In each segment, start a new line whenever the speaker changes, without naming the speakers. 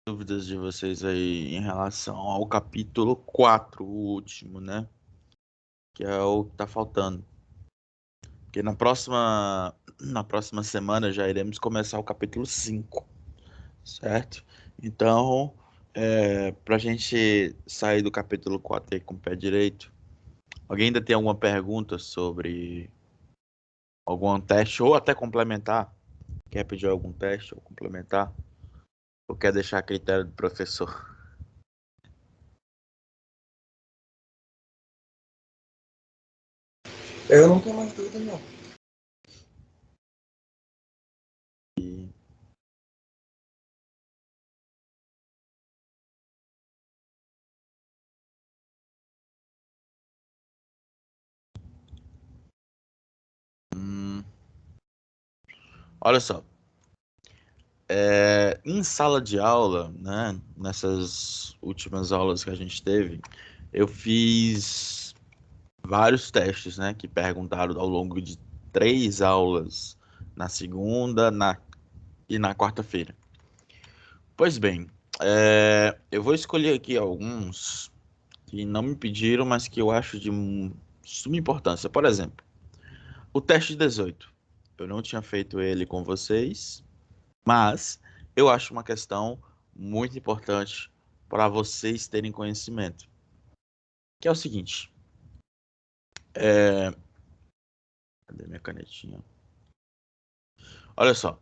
Dúvidas de vocês aí em relação ao capítulo 4, o último, né? Que é o que tá faltando. Porque na próxima semana já iremos começar o capítulo 5, certo? Então, pra gente sair do capítulo 4 aí com o pé direito, alguém ainda tem alguma pergunta sobre algum teste ou até complementar? Quer pedir algum teste ou complementar? Ou quer deixar a critério do professor?
Eu não tenho mais dúvida, não.
Olha só, em sala de aula, né, nessas últimas aulas que a gente teve, eu fiz vários testes, né, que perguntaram ao longo de 3 aulas, na segunda, e na quarta-feira. Pois bem, eu vou escolher aqui alguns que não me pediram, mas que eu acho de suma importância. Por exemplo, o teste 18. Eu não tinha feito ele com vocês, mas eu acho uma questão muito importante para vocês terem conhecimento. Que é o seguinte. Cadê minha canetinha? Olha só.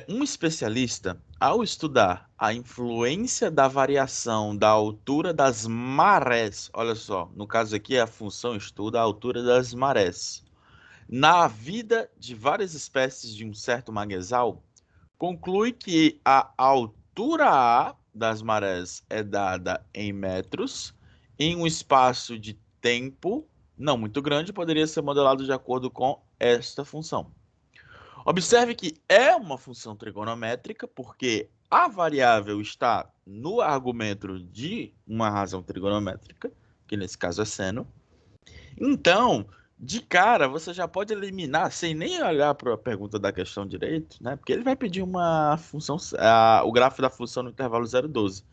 Um especialista, ao estudar a influência da variação da altura das marés, olha só, no caso aqui a função estuda a altura das marés, na vida de várias espécies de um certo manguezal, conclui que a altura A das marés é dada em metros, em um espaço de tempo não muito grande, poderia ser modelado de acordo com esta função. Observe que é uma função trigonométrica, porque a variável está no argumento de uma razão trigonométrica, que nesse caso é seno. Então, de cara, você já pode eliminar, sem nem olhar para a pergunta da questão direito, né? Porque ele vai pedir uma função, o gráfico da função no intervalo 0,12.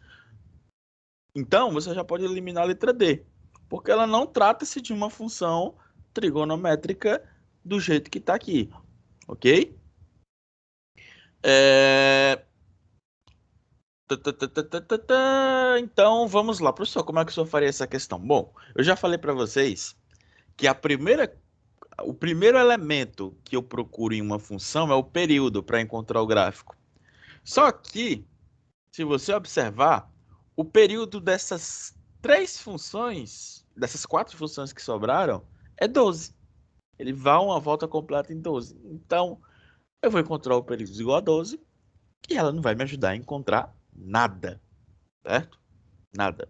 Então, você já pode eliminar a letra D, porque ela não trata-se de uma função trigonométrica do jeito que está aqui, ok? É... Então, vamos lá, professor, como é que o senhor faria essa questão? Bom, eu já falei para vocês que o primeiro elemento que eu procuro em uma função é o período para encontrar o gráfico. Só que, se você observar, o período dessas 4 funções que sobraram, é 12. Ele vai uma volta completa em 12. Então, eu vou encontrar o período igual a 12 e ela não vai me ajudar a encontrar nada, certo? Nada.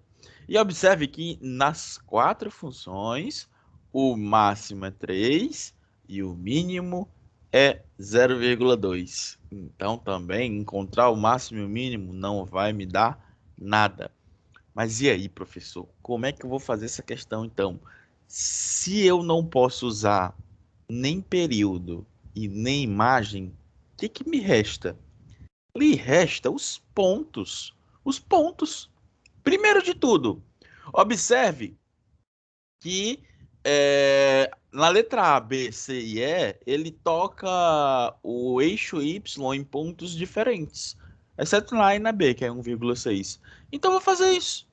E observe que nas 4 funções, o máximo é 3 e o mínimo é 0,2. Então, também, encontrar o máximo e o mínimo não vai me dar nada. Mas e aí, professor? Como é que eu vou fazer essa questão, então? Se eu não posso usar nem período e nem imagem, o que que me resta? Lhe resta os pontos. Os pontos. Primeiro de tudo, observe que na letra A, B, C e E, ele toca o eixo Y em pontos diferentes, exceto na A e na B, que é 1,6. Então, eu vou fazer isso.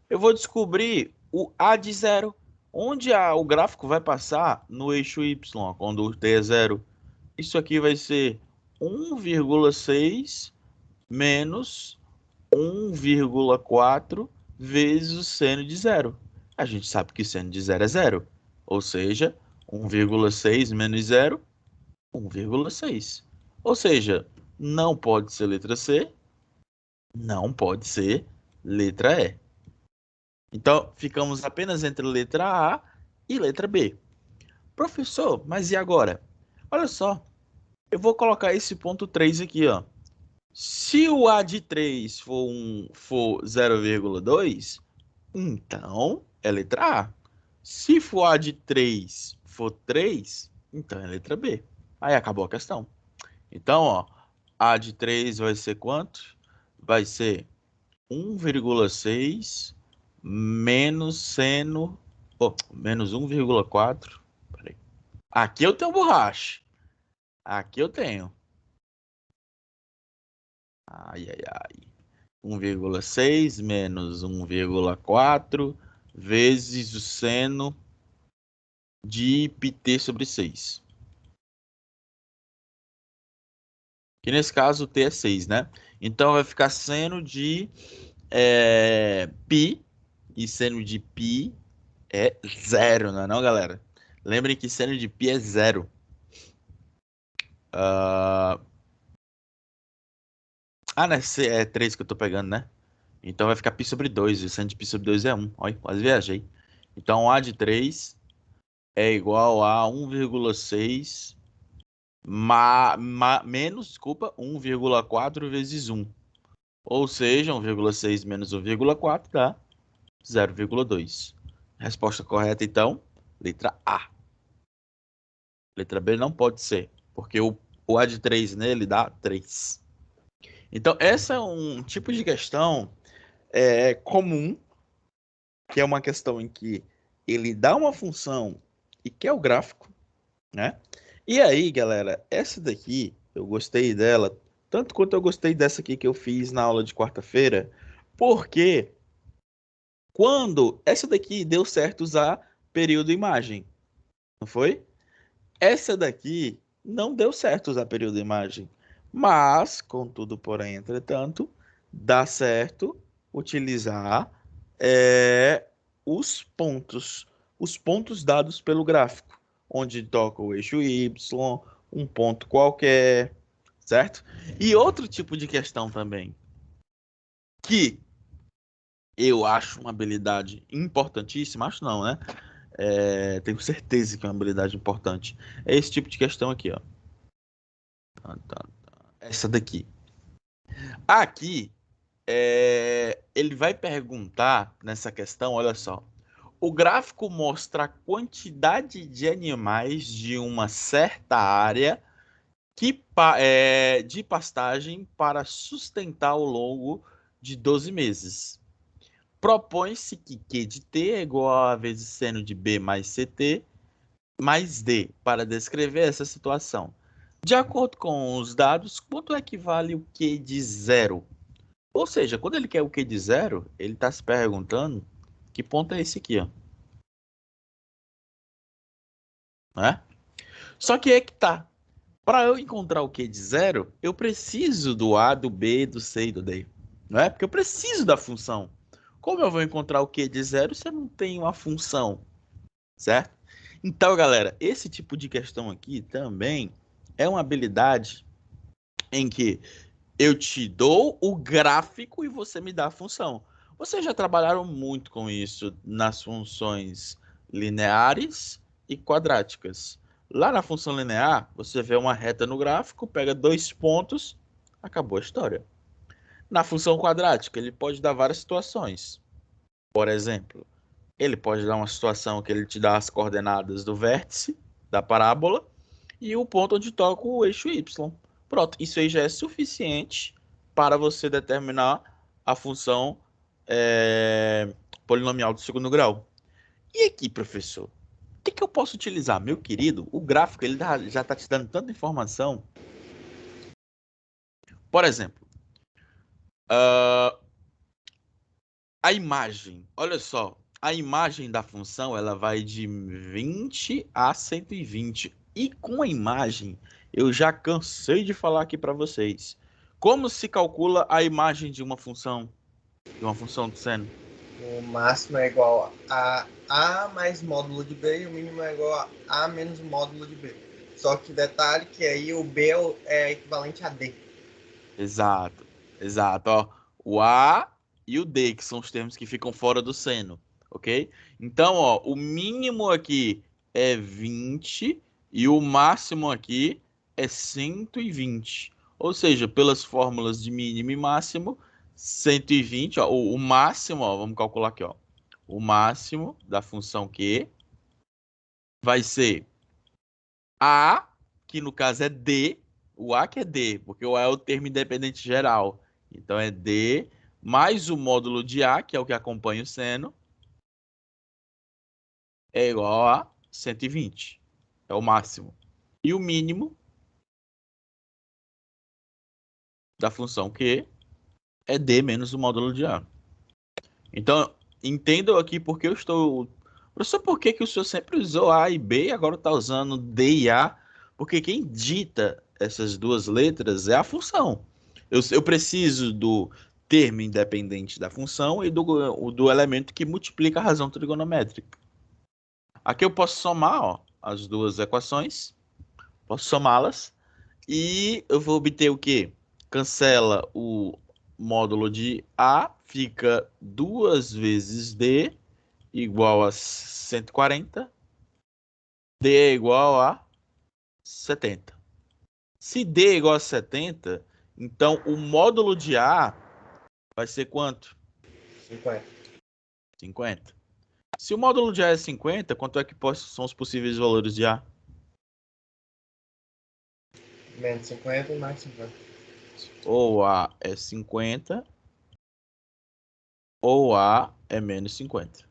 Eu vou descobrir o A de zero, onde o gráfico vai passar no eixo Y, quando o T é zero. Isso aqui vai ser 1,6 menos 1,4 vezes o seno de zero. A gente sabe que o seno de zero é zero. Ou seja, 1,6 menos zero, 1,6. Ou seja, não pode ser letra C, não pode ser letra E. Então, ficamos apenas entre letra A e letra B. Professor, mas e agora? Olha só, eu vou colocar esse ponto 3 aqui, ó. Se o A de 3 for 0,2, então é letra A. Se for A de 3 for 3, então é letra B. Aí acabou a questão. Então, ó, A de 3 vai ser quanto? vai ser 1,6 menos seno, menos 1,4. Peraí. Aqui eu tenho borracha. Aqui eu tenho. Ai, ai, ai. 1,6 menos 1,4 vezes o seno de πt sobre 6. Que nesse caso o t é 6, né? Então vai ficar seno de π, e seno de π é zero, não é não, galera? Lembrem que seno de π é zero. Né? É 3 que eu tô pegando, né? Então vai ficar π sobre 2. E seno de π sobre 2 é 1. Olha, quase viajei. Então A de 3 é igual a 1,6 menos, desculpa, 1,4 vezes 1. Ou seja, 1,6 menos 1,4 dá 0,2. Resposta correta, então, letra A. Letra B não pode ser, porque o A de 3 nele dá 3. Então, essa é um tipo de questão comum, que é uma questão em que ele dá uma função e quer o gráfico, né? E aí, galera, essa daqui, eu gostei dela, tanto quanto eu gostei dessa aqui que eu fiz na aula de quarta-feira, porque quando essa daqui deu certo usar período imagem, não foi? Essa daqui não deu certo usar período imagem, mas, contudo, porém, entretanto, dá certo utilizar os pontos dados pelo gráfico, onde toca o eixo Y, um ponto qualquer, certo? E outro tipo de questão também, que eu acho uma habilidade importantíssima, acho não, né? Tenho certeza que é uma habilidade importante. É esse tipo de questão aqui, ó. Essa daqui. Aqui, ele vai perguntar nessa questão, olha só. O gráfico mostra a quantidade de animais de uma certa área de pastagem para sustentar ao longo de 12 meses. Propõe-se que Q de T é igual a vezes seno de B mais CT mais D para descrever essa situação. De acordo com os dados, quanto equivale o Q de zero? Ou seja, quando ele quer o Q de zero, ele está se perguntando que ponto é esse aqui, ó. Né? Só que é que tá. Para eu encontrar o Q de zero, eu preciso do A, do B, do C e do D. Não é? Porque eu preciso da função. Como eu vou encontrar o Q de zero se eu não tenho a função? Certo? Então, galera, esse tipo de questão aqui também é uma habilidade em que eu te dou o gráfico e você me dá a função. Vocês já trabalharam muito com isso nas funções lineares e quadráticas. Lá na função linear, você vê uma reta no gráfico, pega 2 pontos, acabou a história. Na função quadrática, ele pode dar várias situações. Por exemplo, ele pode dar uma situação que ele te dá as coordenadas do vértice da parábola e o ponto onde toca o eixo Y. Pronto, isso aí já é suficiente para você determinar a função polinomial do segundo grau. E aqui, professor, o que eu posso utilizar? Meu querido, o gráfico ele já está te dando tanta informação. Por exemplo, a imagem. Olha só, a imagem da função ela vai de 20 a 120. E com a imagem, eu já cansei de falar aqui para vocês. Como se calcula a imagem de uma função do seno?
O máximo é igual a A mais módulo de B e o mínimo é igual a A menos módulo de B. Só que detalhe que aí o B é equivalente a D.
Exato, exato. Ó, o A e o D, que são os termos que ficam fora do seno, ok? Então, ó, o mínimo aqui é 20 e o máximo aqui é 120. Ou seja, pelas fórmulas de mínimo e máximo, 120, ó, o máximo, ó, vamos calcular aqui, ó. O máximo da função Q vai ser A, que no caso é D, o A que é D, porque o A é o termo independente geral. Então, é D mais o módulo de A, que é o que acompanha o seno, é igual a 120. É o máximo. E o mínimo da função Q é D menos o módulo de A. Então, entendam aqui porque eu estou... Professor, por que o senhor sempre usou A e B e agora está usando D e A? Porque quem dita essas duas letras é a função. Eu preciso do termo independente da função e do elemento que multiplica a razão trigonométrica. Aqui eu posso somar, ó, as duas equações, posso somá-las, e eu vou obter o quê? Cancela o módulo de A, fica 2 vezes D igual a 140. D é igual a 70. Se D é igual a 70, então o módulo de A vai ser quanto?
50.
50. Se o módulo de A é 50, quanto é que são os possíveis valores de A?
Menos 50 e mais 50.
Ou A é 50, ou A é menos 50.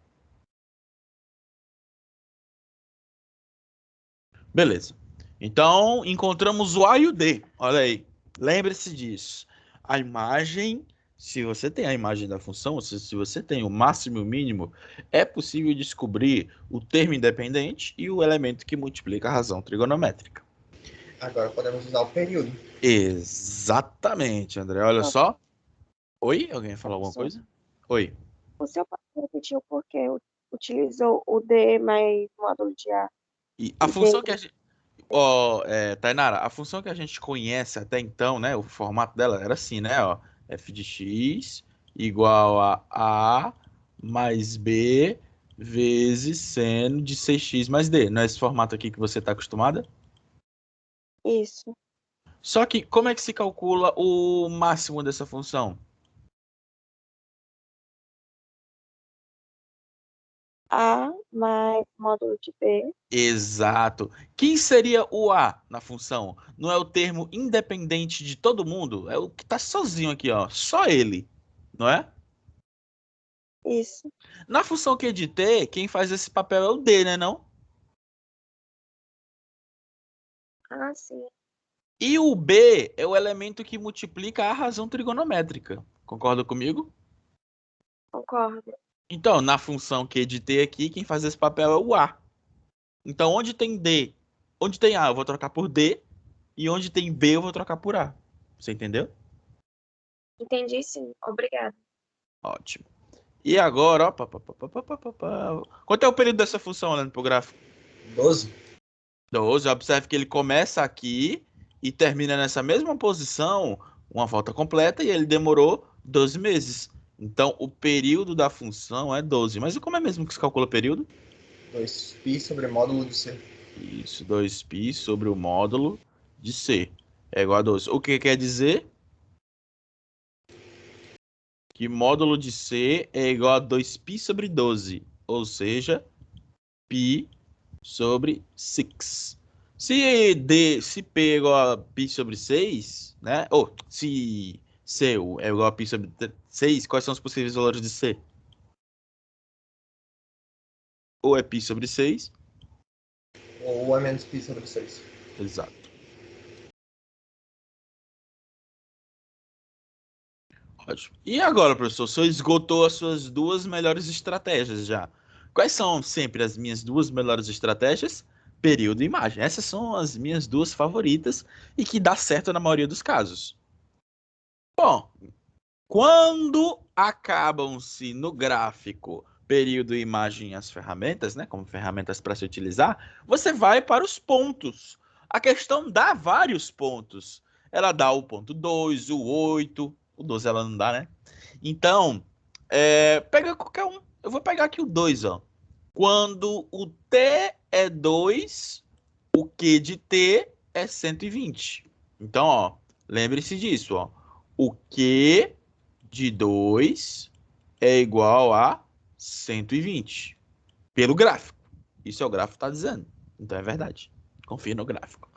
Beleza. Então, encontramos o A e o D. Olha aí. Lembre-se disso. A imagem, se você tem a imagem da função, se você tem o máximo e o mínimo, é possível descobrir o termo independente e o elemento que multiplica a razão trigonométrica.
Agora podemos usar o período.
Exatamente, André. Olha só. Oi? Alguém ia falar alguma
Professor,
coisa? Oi.
o senhor pode repetir o porquê utilizou o D mais módulo de A
E a
e D?
função que a gente. Ó, Tainara, a função que a gente conhece até então, né? O formato dela era assim, né? Ó, f de x igual a mais b vezes seno de 6x mais d. Não é esse formato aqui que você está acostumada?
Isso.
Só que como é que se calcula o máximo dessa função?
A mais módulo de B.
Exato. Quem seria o a na função? Não é o termo independente de todo mundo? É o que está sozinho aqui, ó. Só ele, não é?
Isso.
Na função Q de T, quem faz esse papel é o D, né, não?
Ah, sim.
E o B é o elemento que multiplica a razão trigonométrica. Concorda comigo?
Concordo.
Então, na função Q de T aqui, quem faz esse papel é o A. Então, onde tem D, onde tem A, eu vou trocar por D. E onde tem B, eu vou trocar por A. Você entendeu?
Entendi, sim. Obrigada.
Ótimo. E agora, ó, quanto é o período dessa função olhando para o gráfico?
12.
12. Observe que ele começa aqui e termina nessa mesma posição, uma volta completa, e ele demorou 12 meses. Então, o período da função é 12. Mas e como é mesmo que se calcula o período?
2π sobre módulo de C.
Isso, 2π sobre o módulo de C é igual a 12. O que quer dizer? Que módulo de C é igual a 2π sobre 12. Ou seja, π sobre 6. Se P é igual a π sobre 6, né? Ou se C é igual a π sobre 6, quais são os possíveis valores de C? Ou é π sobre 6.
Ou é menos π sobre 6.
Exato. Ótimo. E agora, professor, o senhor esgotou as suas duas melhores estratégias já. Quais são sempre as minhas duas melhores estratégias? Período e imagem. Essas são as minhas duas favoritas e que dá certo na maioria dos casos. Bom, quando acabam-se no gráfico período e imagem as ferramentas, né, como ferramentas para se utilizar, você vai para os pontos. A questão dá vários pontos. Ela dá o ponto 2, o 8, o 12 ela não dá, né? Então, pega qualquer um. Eu vou pegar aqui o 2, ó. Quando o T é 2, o Q de T é 120. Então, ó, lembre-se disso, ó. O Q de 2 é igual a 120 pelo gráfico. Isso é o gráfico está dizendo. Então é verdade. Confia no gráfico.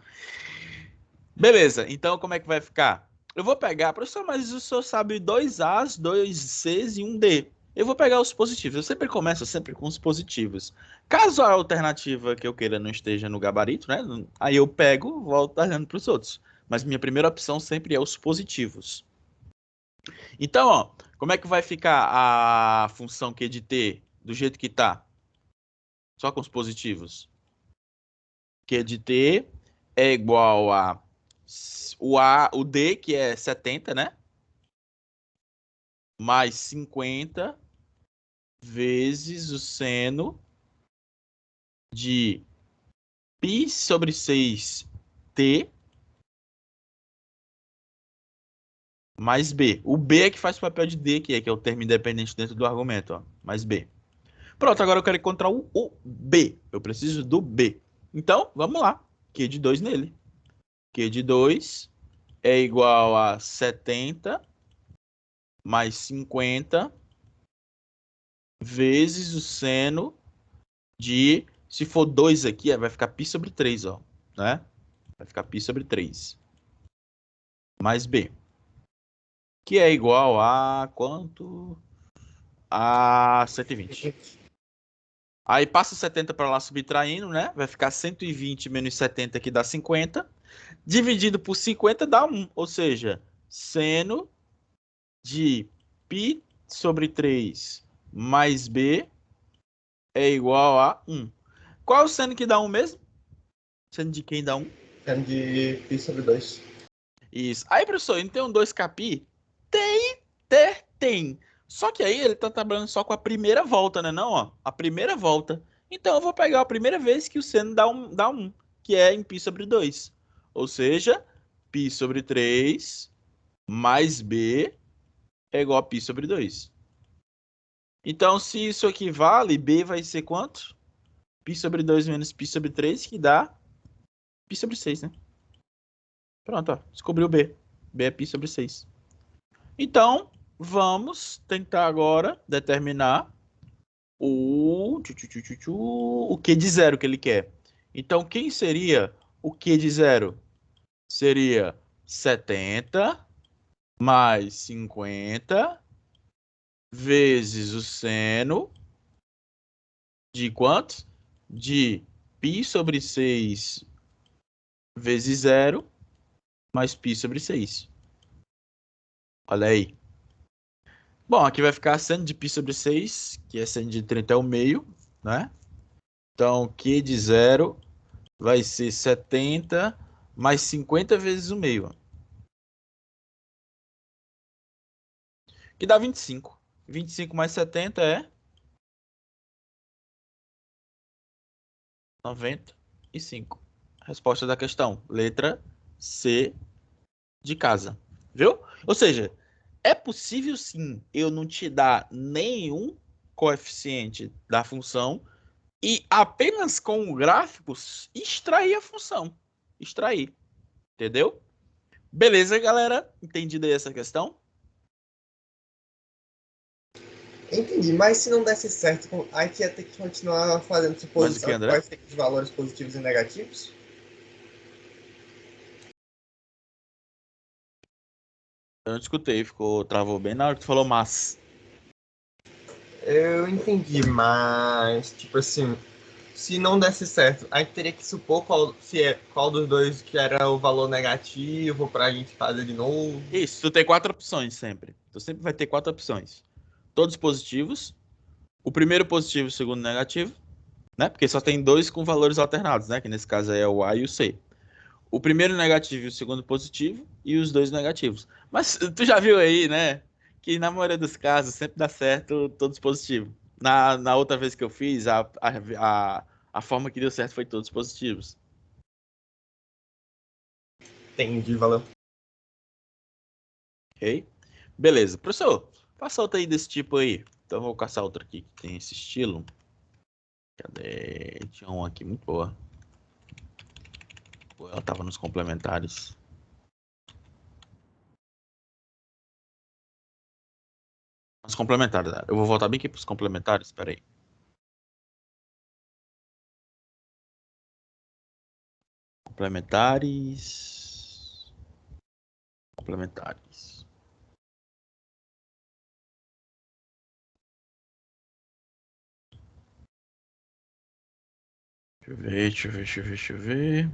Beleza. Então como é que vai ficar? Eu vou pegar, professor, mas o senhor sabe 2 As, 2 Cs e um D. Eu vou pegar os positivos. Eu sempre começo sempre com os positivos. Caso a alternativa que eu queira não esteja no gabarito, né? Aí eu pego, volto olhando para os outros. Mas minha primeira opção sempre é os positivos. Então, ó, como é que vai ficar a função Q de T do jeito que tá? Só com os positivos. Q de T é igual a o D, que é 70, né? Mais 50 vezes o seno de π sobre 6t mais b. O b é que faz o papel de d, que é o termo independente dentro do argumento, ó, mais b. Pronto, agora eu quero encontrar o b. Eu preciso do b. Então, vamos lá. Q de 2 nele. Q de 2 é igual a 70 mais 50 vezes o seno de... Se for 2 aqui, vai ficar π sobre 3, ó, né? Vai ficar π sobre 3 mais b, que é igual a quanto? A 120. Aí passa 70 para lá subtraindo, né? Vai ficar 120 menos 70, que dá 50. Dividido por 50 dá 1. Ou seja, seno de π sobre 3 mais b é igual a 1. Qual é o seno que dá 1 mesmo? Seno de quem dá 1?
Sendo de π sobre 2.
Isso. Aí, professor, não tem um 2 capi? Tem. Só que aí ele tá trabalhando só com a primeira volta, né? Não, ó. A primeira volta. Então eu vou pegar a primeira vez que o seno dá um, que é em π sobre 2. Ou seja, π sobre 3 mais b é igual a π sobre 2. Então, se isso aqui vale, b vai ser quanto? π sobre 2 menos π sobre 3, que dá π sobre 6, né? Pronto, ó. Descobriu b. B é π sobre 6. Então, vamos tentar agora determinar o Q de zero que ele quer. Então, quem seria o Q de zero? Seria 70 mais 50 vezes o seno de quanto? De π sobre 6 vezes zero mais π sobre 6. Olha aí. Bom, aqui vai ficar seno de π sobre 6, que é seno de 30 é o meio, né? Então, Q de zero vai ser 70 mais 50 vezes o meio, que dá 25. 25 mais 70 é 95. Resposta da questão, letra C de casa. Viu? Ou seja, é possível sim eu não te dar nenhum coeficiente da função e apenas com gráficos extrair a função. Extrair. Entendeu? Beleza, galera? Entendida aí essa questão?
Entendi, mas se não desse certo, a gente ia ter que continuar fazendo
Mas o que,
suposição de
André?
quais seriam os valores positivos e negativos?
Eu não escutei, travou bem na hora que tu falou mas.
Eu entendi, mas, tipo assim, se não desse certo, a gente teria que supor qual dos dois que era o valor negativo pra gente fazer de novo.
Isso, tu tem 4 opções sempre. Tu sempre vai ter 4 opções. Todos positivos. O primeiro positivo e o segundo negativo, né? Porque só tem dois com valores alternados, né? Que nesse caso é o A e o C. O primeiro negativo e o segundo positivo e os dois negativos. Mas tu já viu aí, né? Que na maioria dos casos sempre dá certo todos positivos. Na outra vez que eu fiz, a forma que deu certo foi todos positivos.
Entendi, valeu.
Ok? Beleza. Professor, passa outra aí desse tipo aí. Então eu vou caçar outra aqui que tem esse estilo. Cadê? Tinha uma aqui muito boa. Ela tava nos complementares. Os complementares, né? Eu vou voltar bem aqui para os complementares. Espera aí. Complementares. complementares. Deixa eu ver.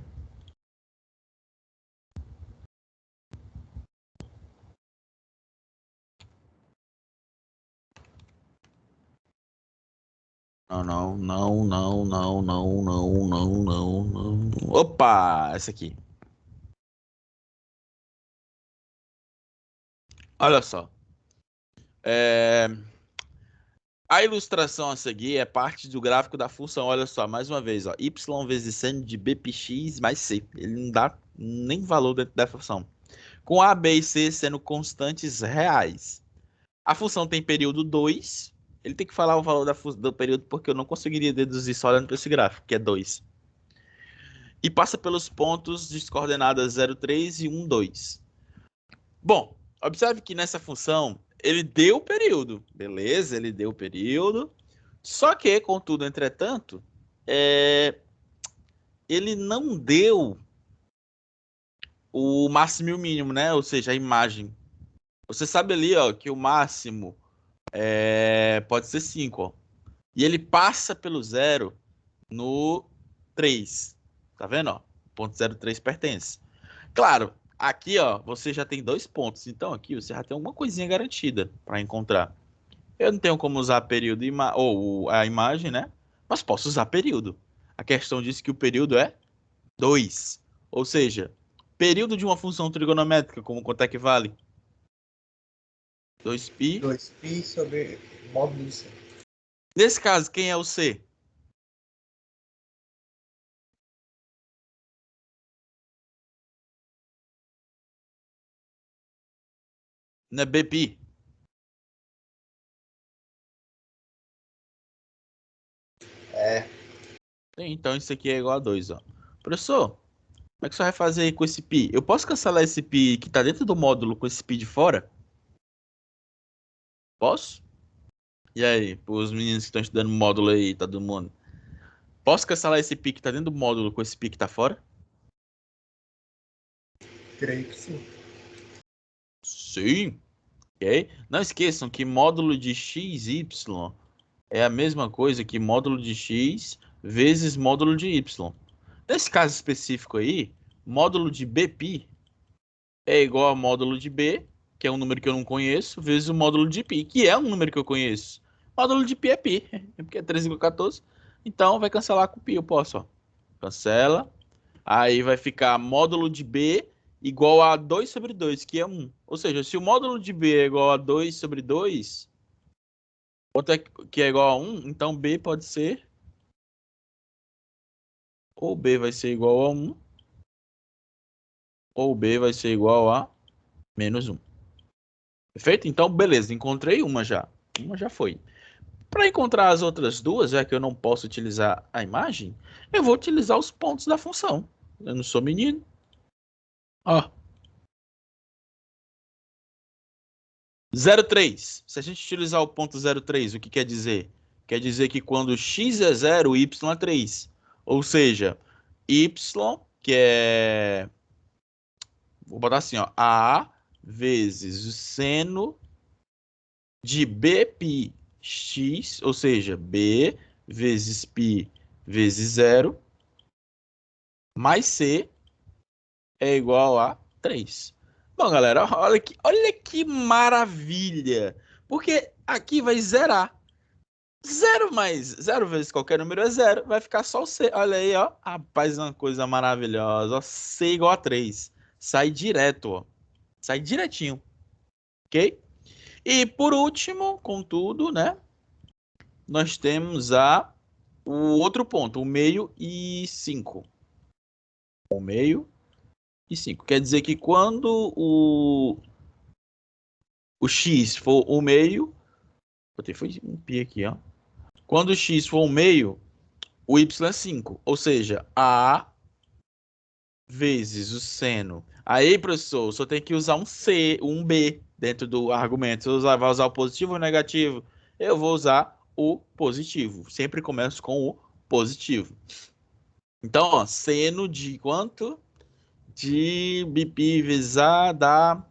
Não. Opa, essa aqui. Olha só. A ilustração a seguir é parte do gráfico da função. Olha só, mais uma vez, ó, y vezes seno de bpx mais c. Ele não dá nem valor dentro da função. Com a, b e c sendo constantes reais. A função tem período 2. Ele tem que falar o valor do período porque eu não conseguiria deduzir só olhando para esse gráfico, que é 2. E passa pelos pontos de coordenadas 0, 3 e 1, 2. Bom, observe que nessa função ele deu o período. Beleza, ele deu o período. Só que, contudo, entretanto, ele não deu o máximo e o mínimo, né? Ou seja, a imagem. Você sabe ali, ó, que o máximo pode ser 5, ó. E ele passa pelo 0 no 3. Tá vendo, ó? Ponto 03 pertence. Claro, aqui, ó, você já tem 2 pontos. Então, aqui você já tem alguma coisinha garantida para encontrar. Eu não tenho como usar período ou a imagem, né? Mas posso usar período. A questão diz que o período é 2. Ou seja, período de uma função trigonométrica, como quanto é que vale? 2π.
2π sobre módulo C.
Nesse caso, quem é o C? Não é bπ? Então isso aqui é igual a 2, ó. Professor, como é que você vai fazer aí com esse π? Eu posso cancelar esse π que está dentro do módulo com esse π de fora? Posso? E aí, os meninos que estão estudando módulo aí, tá do mundo? Posso cancelar esse π que está dentro do módulo com esse π que está fora?
Creio que sim.
Sim. Ok? Não esqueçam que módulo de xy é a mesma coisa que módulo de x vezes módulo de y. Nesse caso específico aí, módulo de bπ é igual a módulo de b, que é um número que eu não conheço, vezes o módulo de π, que é um número que eu conheço. Módulo de π é π, porque é 3,14. Então vai cancelar com π, eu posso, ó. Cancela. Aí vai ficar módulo de b igual a 2 sobre 2, que é 1. Ou seja, se o módulo de b é igual a 2 sobre 2, outro que é igual a 1, então b pode ser... Ou b vai ser igual a 1, ou b vai ser igual a menos 1. Perfeito? Então, beleza, encontrei uma já. Uma já foi. Para encontrar as outras duas, já que eu não posso utilizar a imagem, eu vou utilizar os pontos da função. Eu não sou menino. Ó. 0,3. Se a gente utilizar o ponto 0,3, o que quer dizer? Quer dizer que quando x é 0, y é 3. Ou seja, y, que é... Vou botar assim, ó. A vezes o seno de bπx, ou seja, b vezes π vezes 0, mais c é igual a 3. Bom, galera, olha que maravilha. Porque aqui vai zerar. 0 mais 0 vezes qualquer número é 0. Vai ficar só o C. Olha aí, ó. Rapaz, uma coisa maravilhosa. Ó, C igual a 3. Sai direto, ó. Sai direitinho. Ok? E por último, contudo, né? Nós temos o outro ponto, o meio e 5. O meio e 5. Quer dizer que quando o x for o meio... Foi um pi aqui, ó. Quando o x for o meio, o y é 5. Ou seja, a vezes o seno. Aí, professor, só tem que usar um C, um B dentro do argumento. Você vai usar o positivo ou o negativo? Eu vou usar o positivo. Sempre começo com o positivo. Então, ó, seno de quanto? De bπ vezes A dá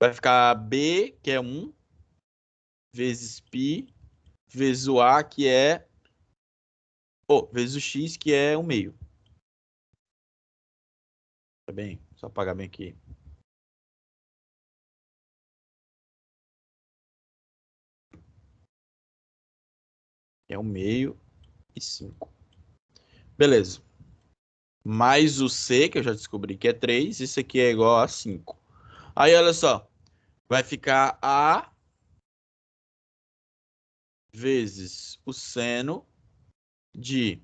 Vai ficar B, que é 1, vezes π, vezes o A, que é... vezes o X, que é 1/2. Tá bem? Só apagar bem aqui. É 1/2 e 5. Beleza. Mais o C, que eu já descobri que é 3. Isso aqui é igual a 5. Aí, olha só. Vai ficar A vezes o seno de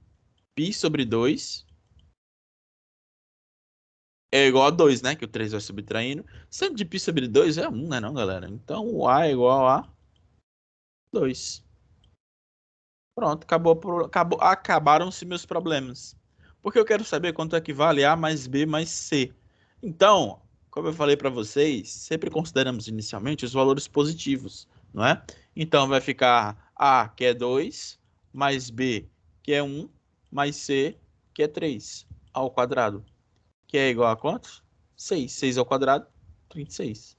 π sobre 2 é igual a 2, né? Que o 3 vai subtraindo. Seno de π sobre 2 é 1, né, não, galera? Então, o A é igual a 2. Pronto, acabaram-se meus problemas. Porque eu quero saber quanto equivale A mais B mais C. Então, como eu falei para vocês, sempre consideramos inicialmente os valores positivos, não é? Então, vai ficar A, que é 2, mais B, que é 1, mais C, que é 3, ao quadrado. Que é igual a quanto? 6. 6 ao quadrado, 36.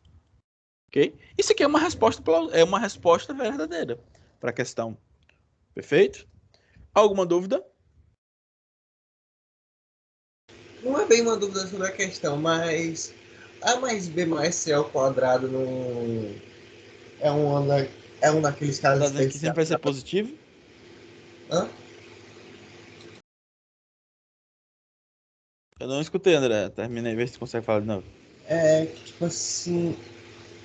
Ok? Isso aqui é uma resposta verdadeira para a questão. Perfeito? Alguma dúvida?
Não é bem uma dúvida sobre a questão, mas A mais B mais C ao quadrado não é é um daqueles casos
Tá dizendo que sempre
especiais.
vai ser positivo?
Hã?
Eu não escutei, André. Termina aí, vê se você consegue falar de novo.
É que, tipo assim,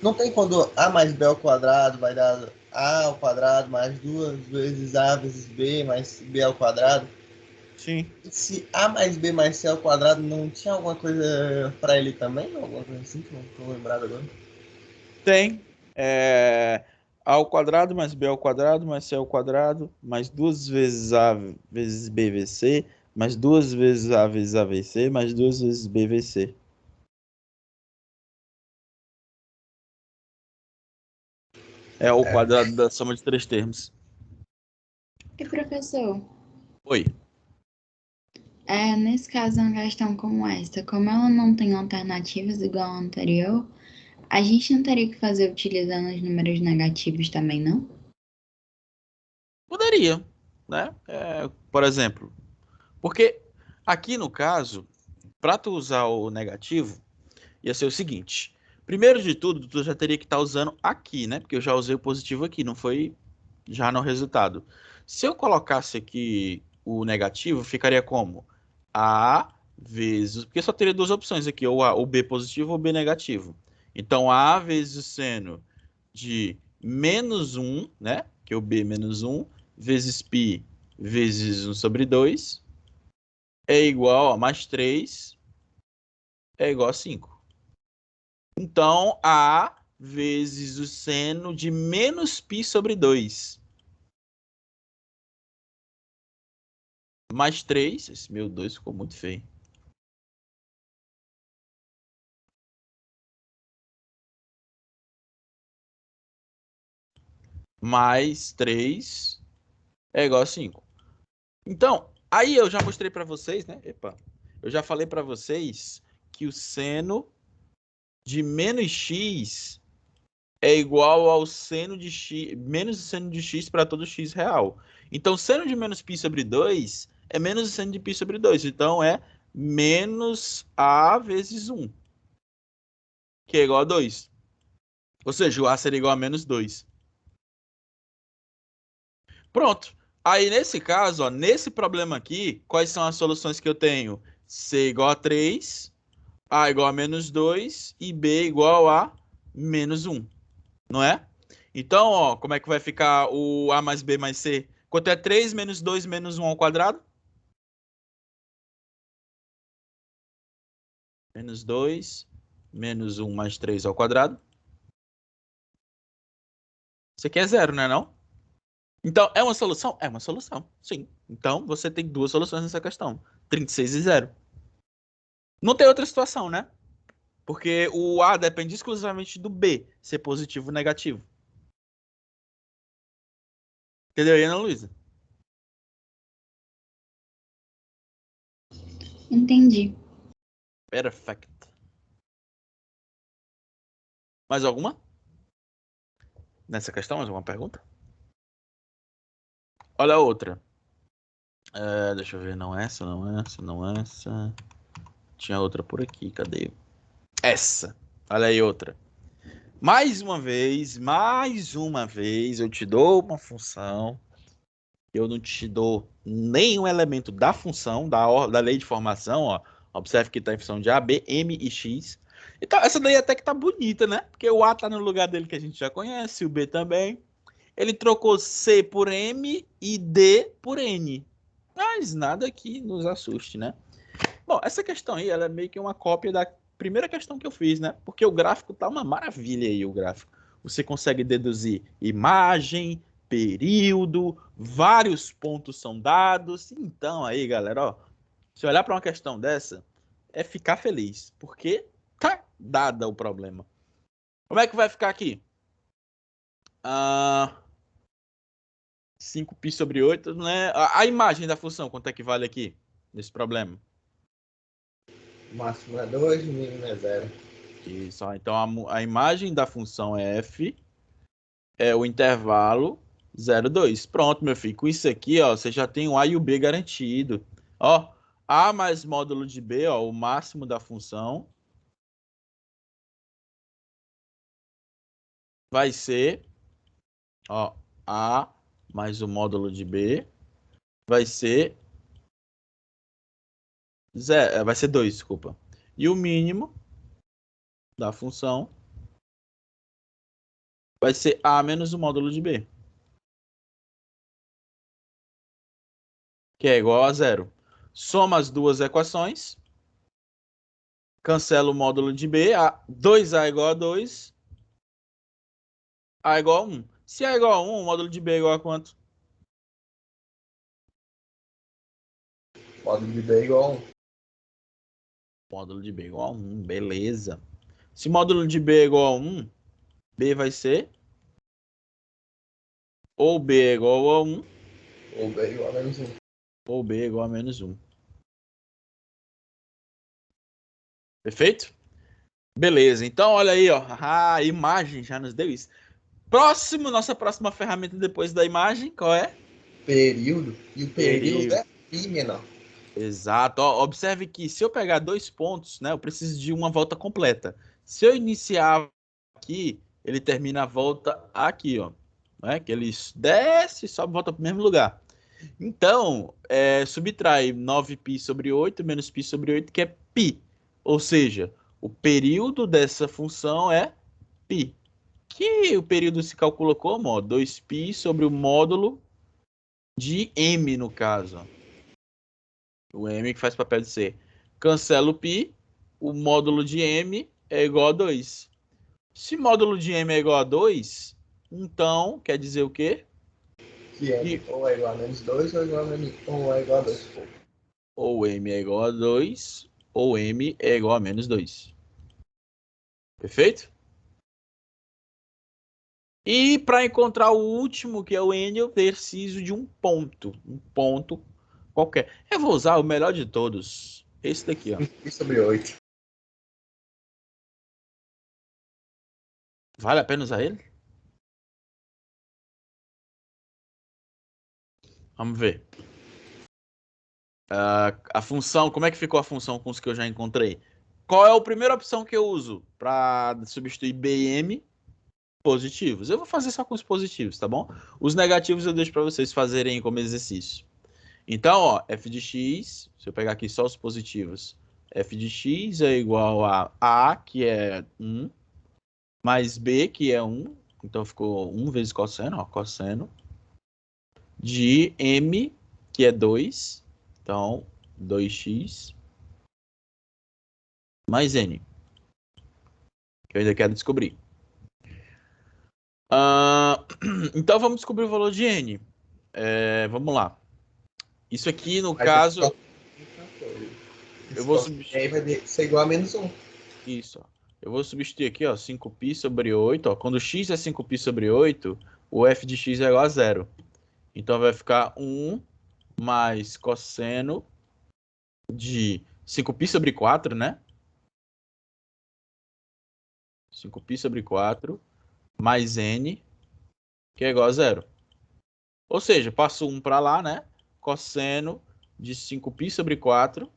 não tem quando A mais B ao quadrado vai dar A ao quadrado mais 2 vezes A vezes B mais B ao quadrado.
Sim.
Se A mais B mais C ao quadrado não tinha alguma coisa para ele também? Alguma coisa assim que não estou lembrado agora.
Tem. A ao quadrado mais B ao quadrado mais C ao quadrado mais 2 vezes A vezes B vezes C mais 2 vezes A vezes A vezes C mais 2 vezes B vezes C. É o quadrado da soma de três termos.
E professor,
Oi.
nesse caso, uma questão como esta, como ela não tem alternativas igual à anterior, a gente não teria que fazer utilizando os números negativos também, não?
Poderia, né? Por exemplo, porque aqui no caso, para tu usar o negativo, ia ser o seguinte. Primeiro de tudo, tu já teria que estar usando aqui, né? Porque eu já usei o positivo aqui, não foi já no resultado. Se eu colocasse aqui o negativo, ficaria como? A vezes... Porque só teria duas opções aqui, ou A, ou B positivo ou B negativo. Então, A vezes o seno de menos 1, né? Que é o B menos 1, vezes π vezes 1 sobre 2, é igual a mais 3, é igual a 5. Então, A vezes o seno de menos π sobre 2. Mais 3. Esse meu 2 ficou muito feio. Mais 3 é igual a 5. Então, aí eu já mostrei para vocês, né? Epa. Eu já falei para vocês que o seno de menos x é igual ao seno de x, menos o seno de x para todo x real. Então, seno de menos π sobre 2 é menos o seno de π sobre 2. Então, é menos a vezes 1, que é igual a 2. Ou seja, o a seria igual a menos 2. Pronto. Aí, nesse caso, ó, nesse problema aqui, quais são as soluções que eu tenho? C igual a 3, A igual a menos 2 e B igual a menos 1. Não é? Então, ó, como é que vai ficar o A mais B mais C? Quanto é 3 menos 2 menos 1 ao quadrado? Menos 2 menos 1 mais 3 ao quadrado. Isso aqui é zero, né, não? Então, é uma solução? É uma solução, sim. Então, você tem duas soluções nessa questão. 36 e 0. Não tem outra situação, né? Porque o A depende exclusivamente do B ser positivo ou negativo. Entendeu aí, Ana Luísa?
Entendi.
Perfect. Mais alguma? Nessa questão, mais alguma pergunta? Olha a outra. Deixa eu ver, não essa, não essa, não essa. Tinha outra por aqui, cadê? Essa. Olha aí outra. Mais uma vez, eu te dou uma função. Eu não te dou nenhum elemento da função, da lei de formação, ó. Observe que está em função de A, B, M e X. Então, essa daí até que tá bonita, né? Porque o A tá no lugar dele que a gente já conhece, o B também. Ele trocou C por M e D por N. Mas nada que nos assuste, né? Bom, essa questão aí, ela é meio que uma cópia da primeira questão que eu fiz, né? Porque o gráfico tá uma maravilha aí, o gráfico. Você consegue deduzir imagem, período, vários pontos são dados. Então aí, galera, ó, se olhar para uma questão dessa, é ficar feliz, porque tá dada o problema. Como é que vai ficar aqui? 5π sobre 8, né? A imagem da função, quanto é que vale aqui, nesse problema?
O máximo é 2, o mínimo é 0.
Isso, ó, então a imagem da função f é o intervalo 0, 2. Pronto, meu filho. Com isso aqui, ó, você já tem o A e o B garantido. Ó, A mais módulo de B, ó, o máximo da função vai ser, ó, A mais o módulo de B vai ser 0, vai ser 2, desculpa. E o mínimo da função vai ser A menos o módulo de B, que é igual a 0. Soma as duas equações, cancela o módulo de B, 2A igual a 2, A igual a 1. Se A igual a 1, o módulo de B é igual a quanto?
Módulo de B é igual a 1.
Módulo de B é igual a 1, beleza. Se módulo de B é igual a 1, B vai ser ou B é igual a 1,
Ou B é igual a menos 1.
ou B é igual a menos 1. Perfeito? Beleza, então olha aí, ó. A imagem já nos deu isso. Nossa próxima ferramenta depois da imagem, qual é?
Período. E o período é π menor.
Exato. Ó, observe que se eu pegar 2 pontos, né, eu preciso de uma volta completa. Se eu iniciar aqui, ele termina a volta aqui, ó. Né, que ele desce e sobe e volta para o mesmo lugar. Então, subtrai 9π sobre 8 menos π sobre 8, que é π. Ou seja, o período dessa função é π. Que o período se calcula como? Ó, 2π sobre o módulo de m, no caso. O m que faz papel de C. Cancela o π, o módulo de m é igual a 2. Se módulo de m é igual a 2, então quer dizer o quê?
Que m ou é igual a menos 2 ou é igual a 2.
Ou m é igual a 2, ou m é igual a menos 2. Perfeito? E para encontrar o último, que é o n, eu preciso de um ponto. Um ponto qualquer. Eu vou usar o melhor de todos. Esse daqui, ó.
π sobre 8.
Vale a pena usar ele? Vamos ver. A função, como é que ficou a função com os que eu já encontrei? Qual é a primeira opção que eu uso para substituir B e M? Positivos. Eu vou fazer só com os positivos, tá bom? Os negativos eu deixo para vocês fazerem como exercício. Então, ó, f de x, se eu pegar aqui só os positivos, f de x é igual a, que é 1, mais b, que é 1, então ficou 1 vezes cosseno, ó, cosseno, de m, que é 2, então 2x, mais n, que eu ainda quero descobrir. Então vamos descobrir o valor de n. Vamos lá. Isso aqui, no caso, eu vou substituir.
Aí vai ser igual a menos 1.
Isso, ó. Eu vou substituir aqui, ó, 5π sobre 8. Ó. Quando x é 5π sobre 8, o f de x é igual a 0. Então vai ficar 1 mais cosseno de 5π sobre 4, né? 5π sobre 4 mais n, que é igual a 0. Ou seja, passo 1 para lá, né? Cosseno de 5π sobre 4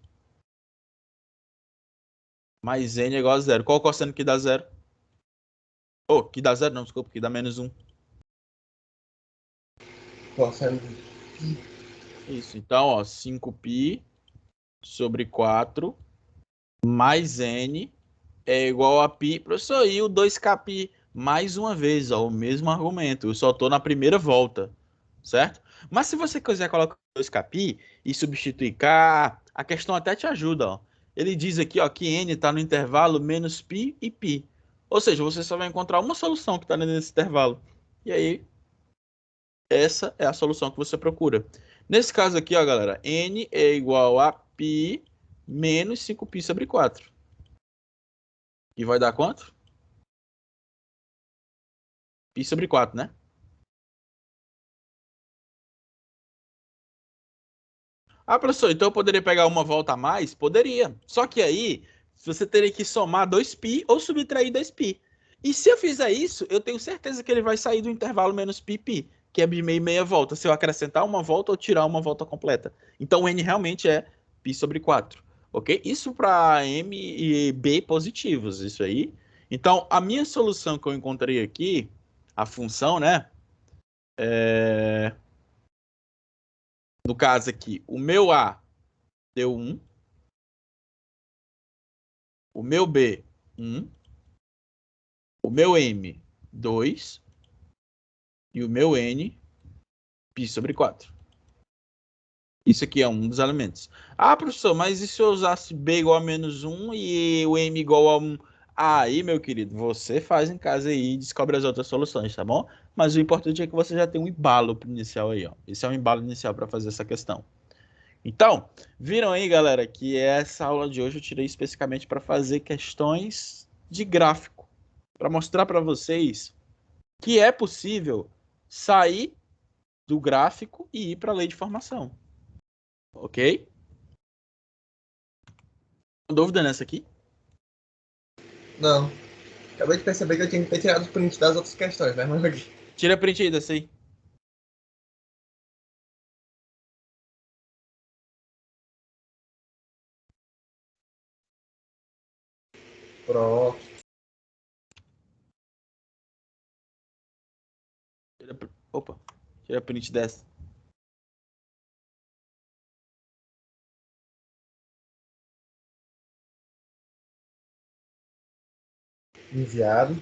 mais n é igual a 0. Qual o cosseno que dá 0? Oh, que dá 0 não, desculpa, que dá menos 1.
Cosseno
Isso, então, ó, 5π sobre 4 mais n é igual a π. Professor, e o 2kπ? Mais uma vez, ó, o mesmo argumento. Eu só estou na primeira volta, certo? Mas se você quiser colocar 2kπ e substituir k, a questão até te ajuda, ó. Ele diz aqui, ó, que n está no intervalo menos π e π. Ou seja, você só vai encontrar uma solução que está nesse intervalo. E aí, essa é a solução que você procura. Nesse caso aqui, ó, galera, n é igual a π menos 5π sobre 4. E vai dar quanto? Π sobre 4, né? Ah, professor, então eu poderia pegar uma volta a mais? Poderia. Só que aí, você teria que somar 2π ou subtrair 2π. E se eu fizer isso, eu tenho certeza que ele vai sair do intervalo menos π, que é de meia volta, se eu acrescentar uma volta ou tirar uma volta completa. Então, o n realmente é π sobre 4. Ok? Isso para m e b positivos, isso aí. Então, a minha solução que eu encontrei aqui, a função, né? No caso aqui, o meu A deu 1, o meu B, 1, o meu M, 2 e o meu N, π sobre 4. Isso aqui é um dos elementos. Ah, professor, mas e se eu usasse B igual a menos 1 e o M igual a 1? Aí, meu querido, você faz em casa aí e descobre as outras soluções, tá bom? Mas o importante é que você já tem um embalo inicial aí, ó. Esse é um embalo inicial para fazer essa questão. Então, viram aí, galera, que essa aula de hoje eu tirei especificamente para fazer questões de gráfico, para mostrar para vocês que é possível sair do gráfico e ir para a lei de formação. Ok? Dúvida nessa aqui?
Não. Acabei de perceber que eu tinha que ter tirado o print das outras questões, né? Mas aqui.
Tira print aí dessa aí.
Pronto.
Opa, tira print dessa.
Enviado.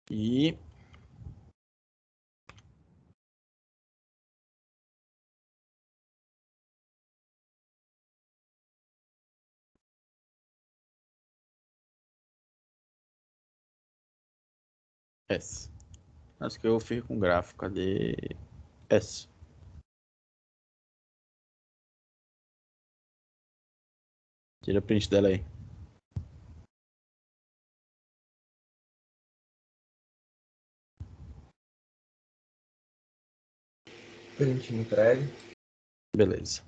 E S. Acho que eu fico com gráfico. Cadê? S. Tira print dela aí.
Print entregue.
Beleza.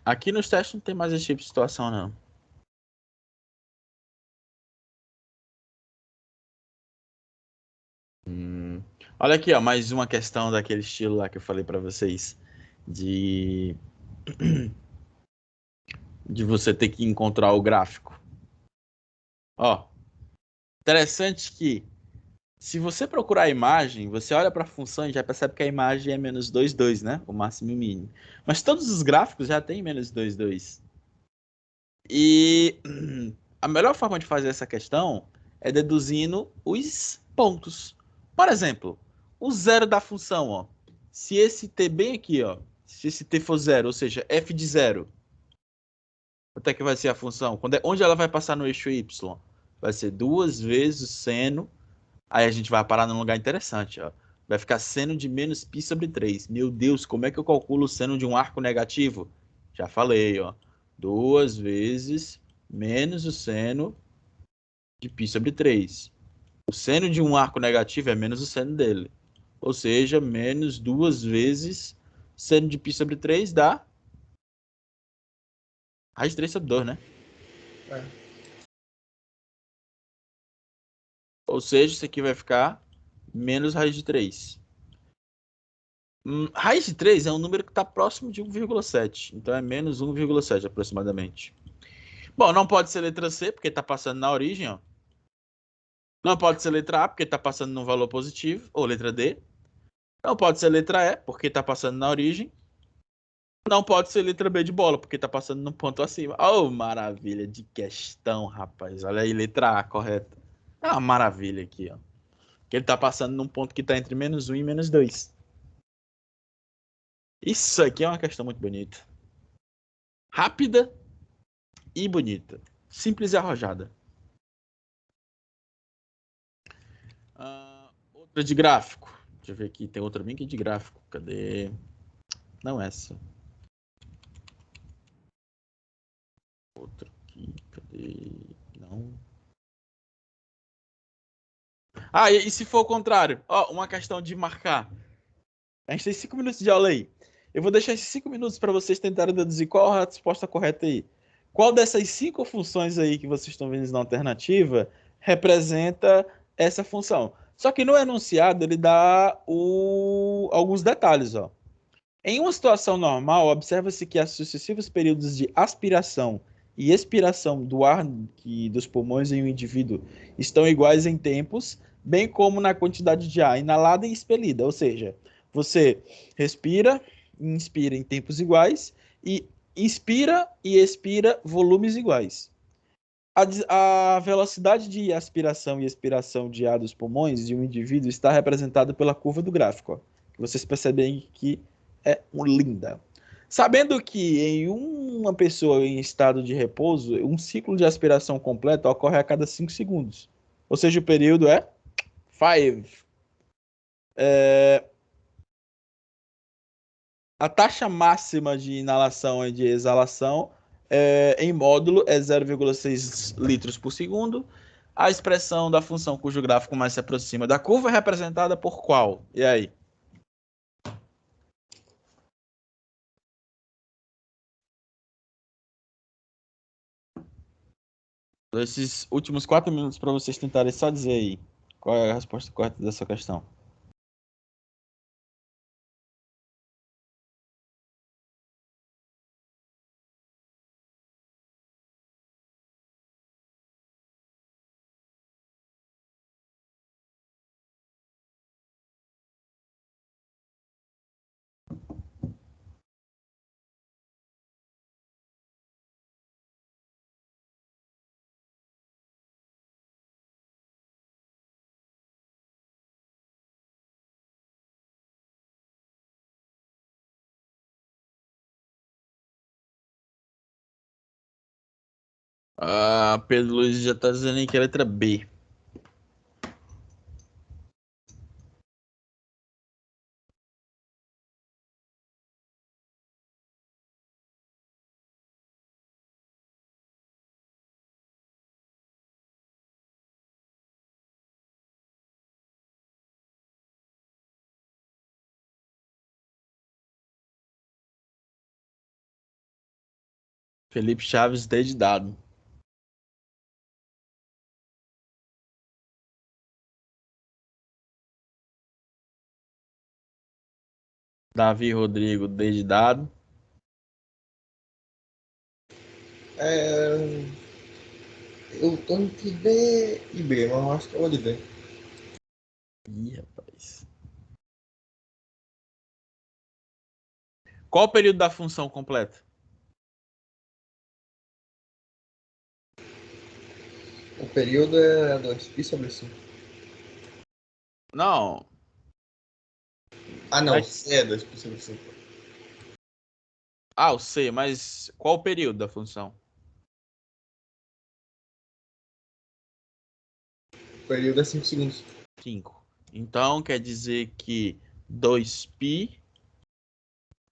Aqui nos testes não tem mais esse tipo de situação, não. Olha aqui, ó, mais uma questão daquele estilo lá que eu falei para vocês. De você ter que encontrar o gráfico. Ó, interessante que se você procurar a imagem, você olha para a função e já percebe que a imagem é menos 2, 2, né? O máximo e o mínimo. Mas todos os gráficos já tem menos 2, 2. E a melhor forma de fazer essa questão é deduzindo os pontos. Por exemplo, o zero da função, ó. Se esse t bem aqui, ó, se esse t for zero, ou seja, f de zero, quanto é que vai ser a função? Onde ela vai passar no eixo y? Vai ser 2 vezes o seno. Aí a gente vai parar num lugar interessante, ó. Vai ficar seno de menos π sobre 3. Meu Deus, como é que eu calculo o seno de um arco negativo? Já falei, ó. 2 vezes menos o seno de π sobre 3. O seno de um arco negativo é menos o seno dele. Ou seja, menos 2 vezes seno de π sobre 3 dá raiz de 3 sobre 2, né?
É.
Ou seja, isso aqui vai ficar menos raiz de 3. Raiz de 3 é um número que está próximo de 1,7. Então é menos 1,7 aproximadamente. Bom, não pode ser letra C, porque está passando na origem. Ó. Não pode ser letra A, porque está passando num valor positivo. Ou letra D. Não pode ser letra E, porque está passando na origem. Não pode ser letra B de bola, porque está passando num ponto acima. Oh, maravilha de questão, rapaz. Olha aí, letra A, correta. É uma maravilha aqui, ó. Que ele está passando num ponto que está entre menos 1 e menos 2. Isso aqui é uma questão muito bonita. Rápida e bonita. Simples e arrojada. Outra de gráfico. Deixa eu ver aqui. Tem outra bem aqui de gráfico. Cadê? Não essa. Outra aqui. Cadê? Não. Ah, e se for o contrário? Ó, uma questão de marcar. A gente tem 5 minutos de aula aí. Eu vou deixar esses 5 minutos para vocês tentarem deduzir qual a resposta correta aí. Qual dessas 5 funções aí que vocês estão vendo na alternativa representa essa função? Só que no enunciado ele dá alguns detalhes. Ó. Em uma situação normal, observa-se que os sucessivos períodos de aspiração e expiração do ar dos pulmões em um indivíduo estão iguais em tempos, bem como na quantidade de ar inalada e expelida. Ou seja, você respira e inspira em tempos iguais e inspira e expira volumes iguais. A velocidade de aspiração e expiração de ar dos pulmões de um indivíduo está representada pela curva do gráfico, ó, que vocês percebem que é linda. Sabendo que em uma pessoa em estado de repouso, um ciclo de aspiração completo ocorre a cada 5 segundos. Ou seja, o período é 5. A taxa máxima de inalação e de exalação em módulo é 0,6 litros por segundo. A expressão da função cujo gráfico mais se aproxima da curva é representada por qual? E aí? Esses últimos 4 minutos para vocês tentarem só dizer aí qual é a resposta correta dessa questão. Pedro Luiz já está dizendo aí que é a letra B. Felipe Chaves, desde dado. Davi Rodrigo, desde dado.
Eu tô entre D e B, mas eu acho que eu vou de D.
Ih, rapaz. Qual o período da função completa?
O período é 2π sobre 5.
Não.
Ah, não,
Mas-
C é 2π sobre 5.
Ah, eu sei, mas qual o período da função?
O período é 5 segundos.
5. Então, quer dizer que 2π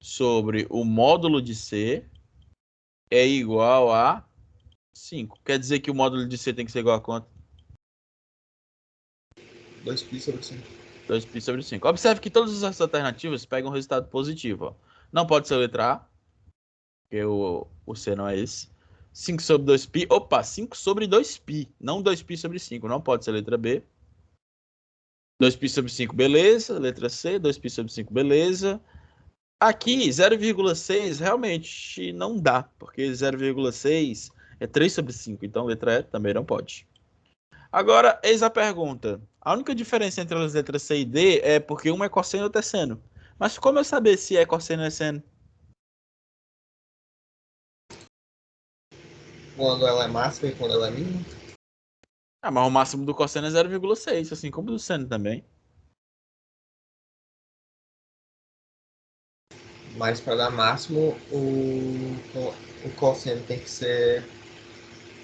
sobre o módulo de C é igual a 5. Quer dizer que o módulo de C tem que ser igual a quanto?
2π sobre 5.
2π sobre 5. Observe que todas as alternativas pegam um resultado positivo. Ó. Não pode ser a letra A, porque o C não é esse. 5 sobre 2π. Opa, 5 sobre 2π. Não 2π sobre 5. Não pode ser a letra B. 2π/5, beleza. Letra C, 2π/5, beleza. Aqui, 0,6 realmente não dá, porque 0,6 é 3/5, então letra E também não pode. Agora, eis a pergunta. A única diferença entre as letras C e D é porque uma é cosseno e outra é seno. Mas como eu saber se é cosseno ou é seno?
Quando ela é máxima e quando ela é mínima.
Ah, mas o máximo do cosseno é 0,6, assim como do seno também.
Mas para dar máximo, o cosseno tem que ser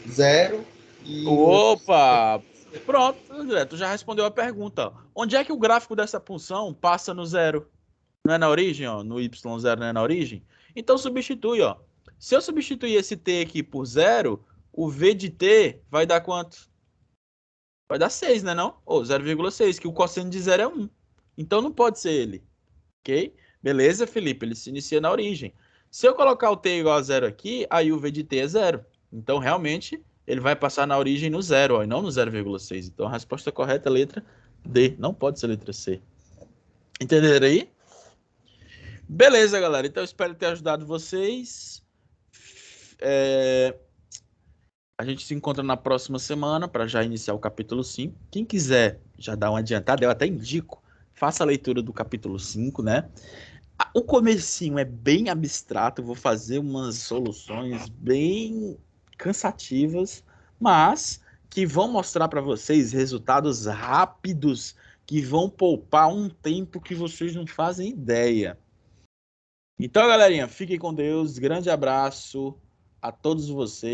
0 e
Opa! Pronto, André, tu já respondeu a pergunta. Onde é que o gráfico dessa função passa no zero? Não é na origem, ó? No y0 não é na origem? Então substitui, ó. Se eu substituir esse t aqui por zero, o v de t vai dar quanto? Vai dar 6, né não? Ou 0,6, que o cosseno de zero é 1. Então não pode ser ele. Ok? Beleza, Felipe? Ele se inicia na origem. Se eu colocar o t igual a zero aqui, aí o v de t é zero. Então, realmente, ele vai passar na origem no zero, ó, e não no 0,6. Então, a resposta correta é a letra D. Não pode ser a letra C. Entenderam aí? Beleza, galera. Então, espero ter ajudado vocês. A gente se encontra na próxima semana para já iniciar o capítulo 5. Quem quiser já dar uma adiantada, eu até indico, faça a leitura do capítulo 5, né? O comecinho é bem abstrato, eu vou fazer umas soluções bem cansativas, mas que vão mostrar para vocês resultados rápidos que vão poupar um tempo que vocês não fazem ideia. Então, galerinha, fiquem com Deus, grande abraço a todos vocês.